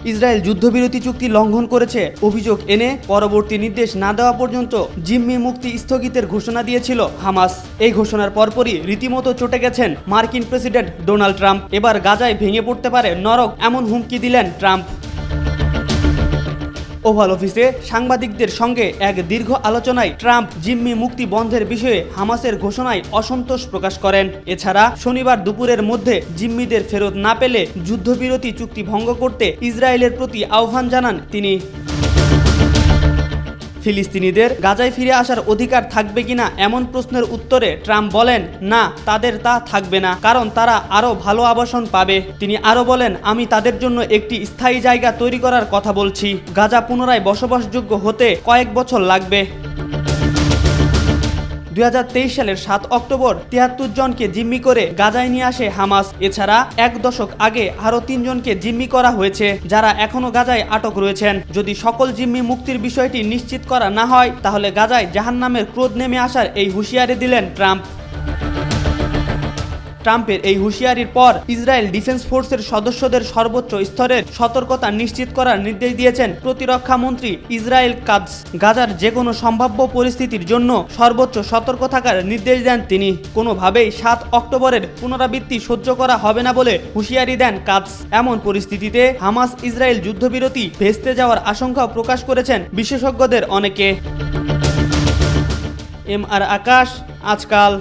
Israel যুদ্ধবিরতি চুক্তি লঙ্ঘন করেছে অভিযোগ এনে পরবর্তী নির্দেশ না দেওয়া পর্যন্ত জিম্মি মুক্তি স্থগিতের ঘোষণা দিয়েছিল হামাস। এই ঘোষণার পরপরই রীতিমতো চটে গেছেন মার্কিন প্রেসিডেন্ট ডোনাল্ড ট্রাম্প। এবার গাজায় ভেঙে পড়তে পারে নরক, এমন হুমকি দিলেন ট্রাম্প। ওভাল অফিসে সাংবাদিকদের সঙ্গে এক দীর্ঘ আলোচনায় ট্রাম্প জিম্মি মুক্তি বন্ধের বিষয়ে হামাসের ঘোষণায় অসন্তোষ প্রকাশ করেন। এছাড়া শনিবার দুপুরের মধ্যে জিম্মিদের ফেরত না পেলে যুদ্ধবিরতি চুক্তি ভঙ্গ করতে ইসরায়েলের প্রতি আহ্বান জানান তিনি। ফিলিস্তিনিদের গাজায় ফিরে আসার অধিকার থাকবে কিনা এমন প্রশ্নের উত্তরে ট্রাম্প বলেন, না, তাদের তা থাকবে না, কারণ তারা আরও ভালো আবাসন পাবে। তিনি আরও বলেন, আমি তাদের জন্য একটি স্থায়ী জায়গা তৈরি করার কথা বলছি। গাজা পুনরায় বসবাসযোগ্য হতে কয়েক বছর লাগবে। 2023 সালের 7 অক্টোবর 73 জনকে জিম্মি করে গাজায় নিয়ে আসে হামাস। এছাড়া এক দশক আগে আরও 3 জনকে জিম্মি করা হয়েছে, যারা এখনও গাজায় আটক রয়েছেন। যদি সকল জিম্মি মুক্তির বিষয়টি নিশ্চিত করা না হয়, তাহলে গাজায় জাহান্নামের ক্রোধ নেমে আসার এই হুঁশিয়ারি দিলেন ট্রাম্প। ট্রাম্পের এই হুঁশিয়ারির পর ইসরায়েল ডিফেন্স ফোর্সের সদস্যদের সর্বোচ্চ স্তরের সতর্কতা নিশ্চিত করার নির্দেশ দিয়েছেন প্রতিরক্ষা মন্ত্রী ইসরায়েল কাটজ। গাজার যে কোনো সম্ভাব্য পরিস্থিতির জন্য সর্বোচ্চ সতর্ক থাকার নির্দেশ দেন তিনি। কোনোভাবেই 7 অক্টোবরের পুনরাবৃত্তি সহ্য করা হবে না বলে হুঁশিয়ারি দেন কাটজ। এমন পরিস্থিতিতে হামাস ইসরায়েল যুদ্ধবিরতি ভেস্তে যাওয়ার আশঙ্কাও প্রকাশ করেছেন বিশেষজ্ঞদের অনেকে। MR আকাশ, আজকাল।